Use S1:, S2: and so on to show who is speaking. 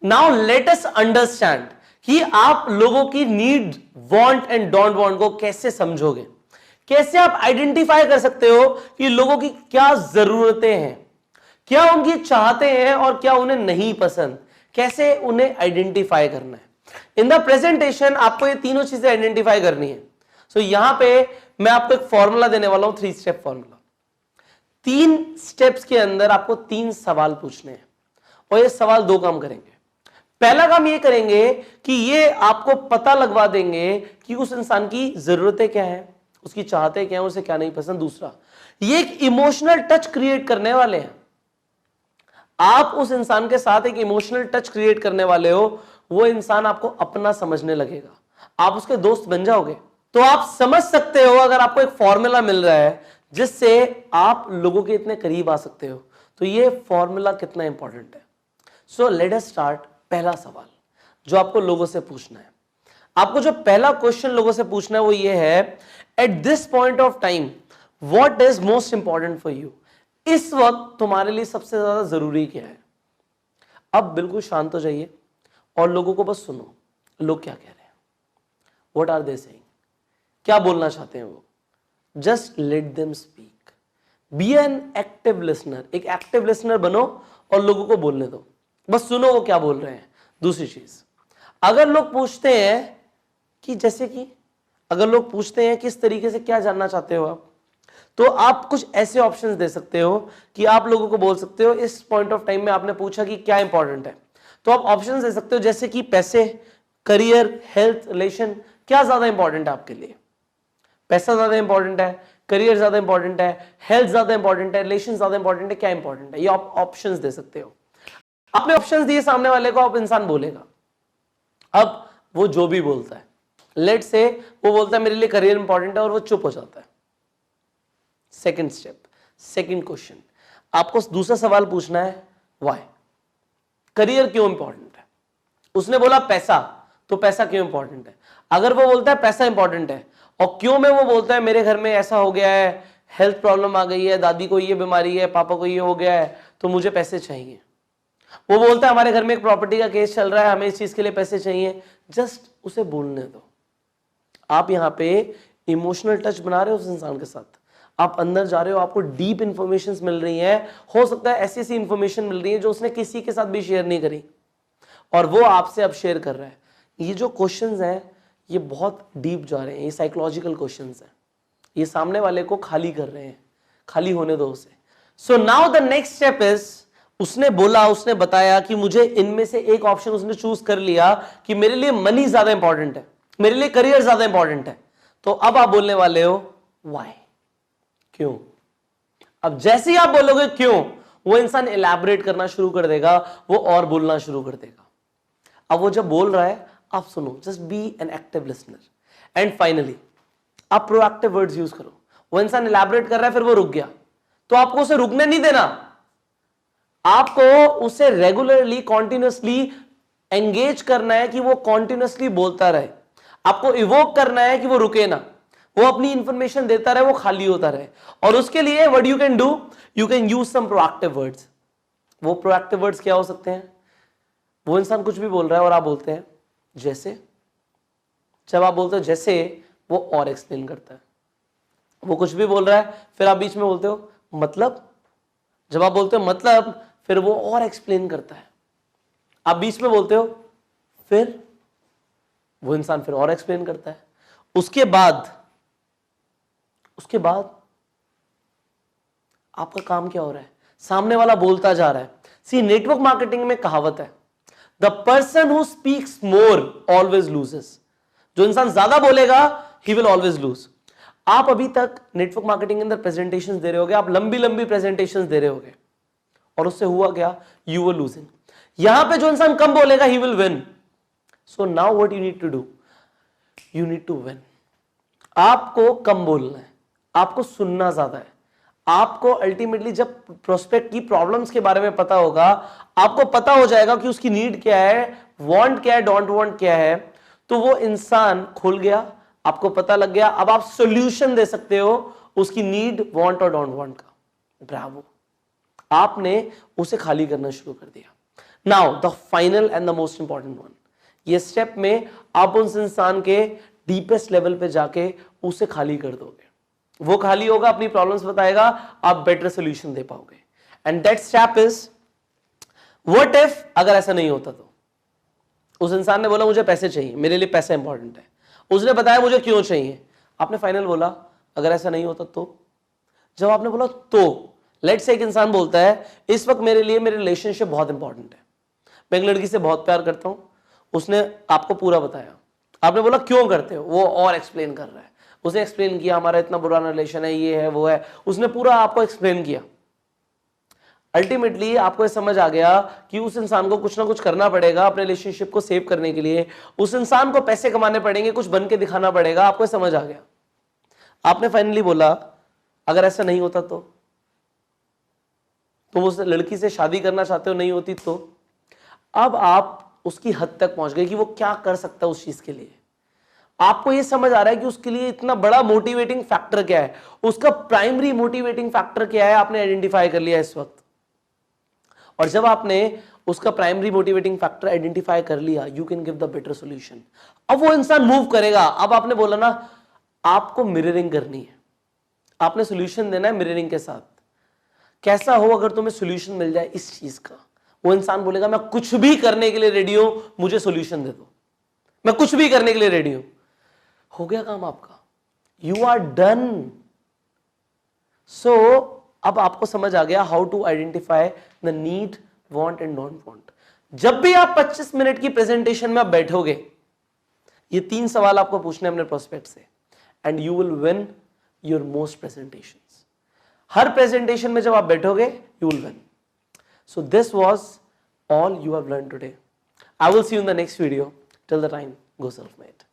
S1: Now let us understand कि आप लोगों की need, want and don't want को कैसे समझोगे, कैसे आप आइडेंटिफाई कर सकते हो कि लोगों की क्या जरूरतें हैं, क्या उनकी चाहते हैं और क्या उन्हें नहीं पसंद, कैसे उन्हें आइडेंटिफाई करना है। इन द प्रेजेंटेशन आपको ये तीनों चीजें आइडेंटिफाई करनी है। सो यहां पे मैं आपको एक फॉर्मूला देने वाला हूं, 3 स्टेप फॉर्मूला। 3 स्टेप्स के अंदर आपको 3 सवाल पूछने हैं और ये सवाल 2 काम करेंगे। पहला काम ये करेंगे कि ये आपको पता लगवा देंगे कि उस इंसान की जरूरतें क्या है, उसकी चाहते क्या है, उसे क्या नहीं पसंद। दूसरा, ये एक इमोशनल टच क्रिएट करने वाले हैं। आप उस इंसान के साथ एक इमोशनल टच क्रिएट करने वाले हो, वो इंसान आपको अपना समझने लगेगा, आप उसके दोस्त बन जाओगे। तो आप समझ सकते हो, अगर आपको एक फॉर्मूला मिल रहा है जिससे आप लोगों के इतने करीब आ सकते हो, तो ये फॉर्मूला कितना इंपॉर्टेंट है। So let us start. पहला सवाल जो आपको लोगों से पूछना है, आपको जो पहला क्वेश्चन लोगों से पूछना है वो ये है, at this point of time what is most important for you. इस वक्त तुम्हारे लिए सबसे ज्यादा जरूरी क्या है। अब बिल्कुल शांत हो जाइए और लोगों को बस सुनो, लोग क्या कह रहे हैं, व्हाट आर दे सेइंग, क्या बोलना चाहते हैं वो। Just let them speak, be an active listener. एक एक्टिव लिसनर बनो और लोगों को बोलने दो, बस सुनो वो क्या बोल रहे हैं। दूसरी चीज, अगर लोग पूछते हैं कि जैसे कि अगर लोग पूछते हैं किस तरीके से क्या जानना चाहते हो आप, तो आप कुछ ऐसे ऑप्शंस दे सकते हो कि आप लोगों को बोल सकते हो, इस पॉइंट ऑफ टाइम में आपने पूछा कि क्या इंपॉर्टेंट है, तो आप ऑप्शंस दे सकते हो जैसे कि पैसे, करियर, हेल्थ, रिलेशन, क्या ज्यादा इंपॉर्टेंट है आपके लिए। पैसा ज्यादा इंपॉर्टेंट है, करियर ज्यादा इंपॉर्टेंट है, हेल्थ ज्यादा इंपॉर्टेंट है, रिलेशन ज्यादा इंपॉर्टेंट है, क्या इंपॉर्टेंट है, ये आप ऑप्शंस दे सकते हो। आपने ऑप्शंस दिए सामने वाले को, अब इंसान बोलेगा। अब वो जो भी बोलता है, लेट से वो बोलता है मेरे लिए करियर इंपॉर्टेंट है और वो चुप हो जाता है। सेकंड स्टेप, सेकंड क्वेश्चन, आपको दूसरा सवाल पूछना है, व्हाई, करियर क्यों इंपॉर्टेंट है। उसने बोला पैसा, तो पैसा क्यों इंपॉर्टेंट है। अगर वो बोलता है पैसा इंपॉर्टेंट है और क्यों में वो बोलता है मेरे घर में ऐसा हो गया है, हेल्थ प्रॉब्लम आ गई है, दादी को ये बीमारी है, पापा को ये हो गया है, तो मुझे पैसे चाहिए। वो बोलता है हमारे घर में एक प्रॉपर्टी का केस चल रहा है, हमें इस चीज के लिए पैसे चाहिए। जस्ट उसे बोलने दो। आप यहां पे इमोशनल टच बना रहे हो उस इंसान के साथ, आप अंदर जा रहे हो, आपको डीप इंफॉर्मेशन मिल रही है। हो सकता है ऐसी ऐसी इंफॉर्मेशन मिल रही है जो उसने किसी के साथ भी शेयर नहीं करी और वो आपसे अब शेयर कर रहा है। ये जो क्वेश्चंस हैं ये बहुत डीप जा रहे हैं, ये साइकोलॉजिकल क्वेश्चंस हैं, ये सामने वाले को खाली कर रहे हैं, खाली होने दो उसे। So now the next step is, उसने बोला, उसने बताया कि मुझे इनमें से एक ऑप्शन उसने चूज कर लिया कि मेरे लिए मनी ज्यादा इंपॉर्टेंट है, मेरे लिए करियर ज्यादा इंपॉर्टेंट है। तो अब आप बोलने वाले हो व्हाई, क्यों। अब जैसे ही आप बोलोगे क्यों, वो इंसान इलैबोरेट करना शुरू कर देगा, वो और बोलना शुरू कर देगा। अब वो जब बोल रहा है आप सुनो, just be an active listener. And finally आप प्रोएक्टिव वर्ड्स यूज करो। वो इंसान इलैबोरेट कर रहा है, फिर वो रुक गया, तो आपको उसे रुकने नहीं देना, आपको उसे रेगुलरली, कॉन्टिन्यूसली एंगेज करना है कि वो कॉन्टिन्यूसली बोलता रहे। आपको इवोक करना है कि वो रुके ना, वो अपनी इंफॉर्मेशन देता रहे, वो खाली होता रहे। और उसके लिए what you can do, you can use some proactive words. वो प्रोएक्टिव वर्ड्स क्या हो सकते हैं, वो इंसान कुछ भी बोल रहा है और आप बोलते हैं जैसे। जब आप बोलते हो जैसे, वो और एक्सप्लेन करता है। वो कुछ भी बोल रहा है, फिर आप बीच में बोलते हो मतलब। जब आप बोलते हो मतलब, फिर वो और एक्सप्लेन करता है। आप बीच में बोलते हो फिर, वो इंसान फिर और एक्सप्लेन करता है। उसके बाद आपका काम क्या हो रहा है, सामने वाला बोलता जा रहा है। सी, नेटवर्क मार्केटिंग में कहावत है, the person who speaks more always loses. जो इंसान ज्यादा बोलेगा ही विल ऑलवेज लूज। आप अभी तक नेटवर्क मार्केटिंग के अंदर प्रेजेंटेशंस दे रहे होगे, आप लंबी लंबी प्रेजेंटेशंस दे रहे होगे, और उससे हुआ क्या, यू विल लूजिंग। यहां पे जो इंसान कम बोलेगा ही will win. So now what you need to do, you need to win. आपको कम बोलना है, आपको सुनना ज्यादा है। आपको अल्टीमेटली जब प्रोस्पेक्ट की प्रॉब्लम्स के बारे में पता होगा, आपको पता हो जाएगा कि उसकी नीड क्या है, वांट क्या है, डोंट वांट क्या है, तो वो इंसान खुल गया, आपको पता लग गया। अब आप सॉल्यूशन दे सकते हो उसकी नीड, वांट और डोंट वांट का। ब्रावो, आपने उसे खाली करना शुरू कर दिया। Now the final and the most important one, ये स्टेप में आप उस इंसान के डीपेस्ट लेवल पे जाके उसे खाली कर दोगे, वो खाली होगा, अपनी प्रॉब्लम्स बताएगा, आप बेटर सोल्यूशन दे पाओगे। And that step is what if अगर ऐसा नहीं होता तो। उस इंसान ने बोला मुझे पैसे चाहिए, मेरे लिए पैसा इंपॉर्टेंट है, उसने बताया मुझे क्यों चाहिए, आपने फाइनल बोला अगर ऐसा नहीं होता तो। जब आपने बोला तो, लेट्स से एक इंसान बोलता है इस वक्त मेरे लिए मेरे रिलेशनशिप बहुत इंपॉर्टेंट है, मैं एक लड़की से बहुत प्यार करता हूं, उसने आपको पूरा बताया, आपने बोला क्यों करते हो, वो और एक्सप्लेन कर रहा है, उसने एक्सप्लेन किया हमारा इतना पुराना रिलेशन है, ये है वो है, उसने पूरा आपको एक्सप्लेन किया। अल्टीमेटली आपको ये समझ आ गया कि उस इंसान को कुछ ना कुछ करना पड़ेगा अपने रिलेशनशिप को सेव करने के लिए, उस इंसान को पैसे कमाने पड़ेंगे, कुछ बन के दिखाना पड़ेगा, आपको समझ आ गया। आपने फाइनली बोला अगर ऐसा नहीं होता तो तुम उस लड़की से शादी करना चाहते हो, नहीं होती तो। अब आप उसकी हद तक पहुंच गए कि वो क्या कर सकता है उस चीज के लिए, आपको ये समझ आ रहा है कि उसके लिए इतना बड़ा मोटिवेटिंग फैक्टर क्या है, उसका प्राइमरी मोटिवेटिंग फैक्टर क्या है, आपने आइडेंटिफाई कर लिया इस वक्त। और जब आपने उसका प्राइमरी मोटिवेटिंग फैक्टर आइडेंटिफाई कर लिया, you can give the better solution. अब वो इंसान मूव करेगा। अब आपने बोला ना आपको मिररिंग करनी है, आपने सॉल्यूशन देना है मिररिंग के साथ। कैसा हो अगर तुम्हें सॉल्यूशन मिल जाए इस चीज का, वो इंसान बोलेगा मैं कुछ भी करने के लिए रेडी हूं, मुझे सॉल्यूशन दे दो, मैं कुछ भी करने के लिए रेडी हूं। हो गया काम आपका, यू आर डन। सो अब आपको समझ आ गया how to identify the need, want and don't want. जब भी आप 25 मिनट की प्रेजेंटेशन में आप बैठोगे, ये 3 सवाल आपको पूछने अपने प्रोस्पेक्ट से, and you will win your most presentations. Her presentation में जब आप बैठोगे you will win. So this was all you have learn today. I will see you in the next video. Till the time, go self made.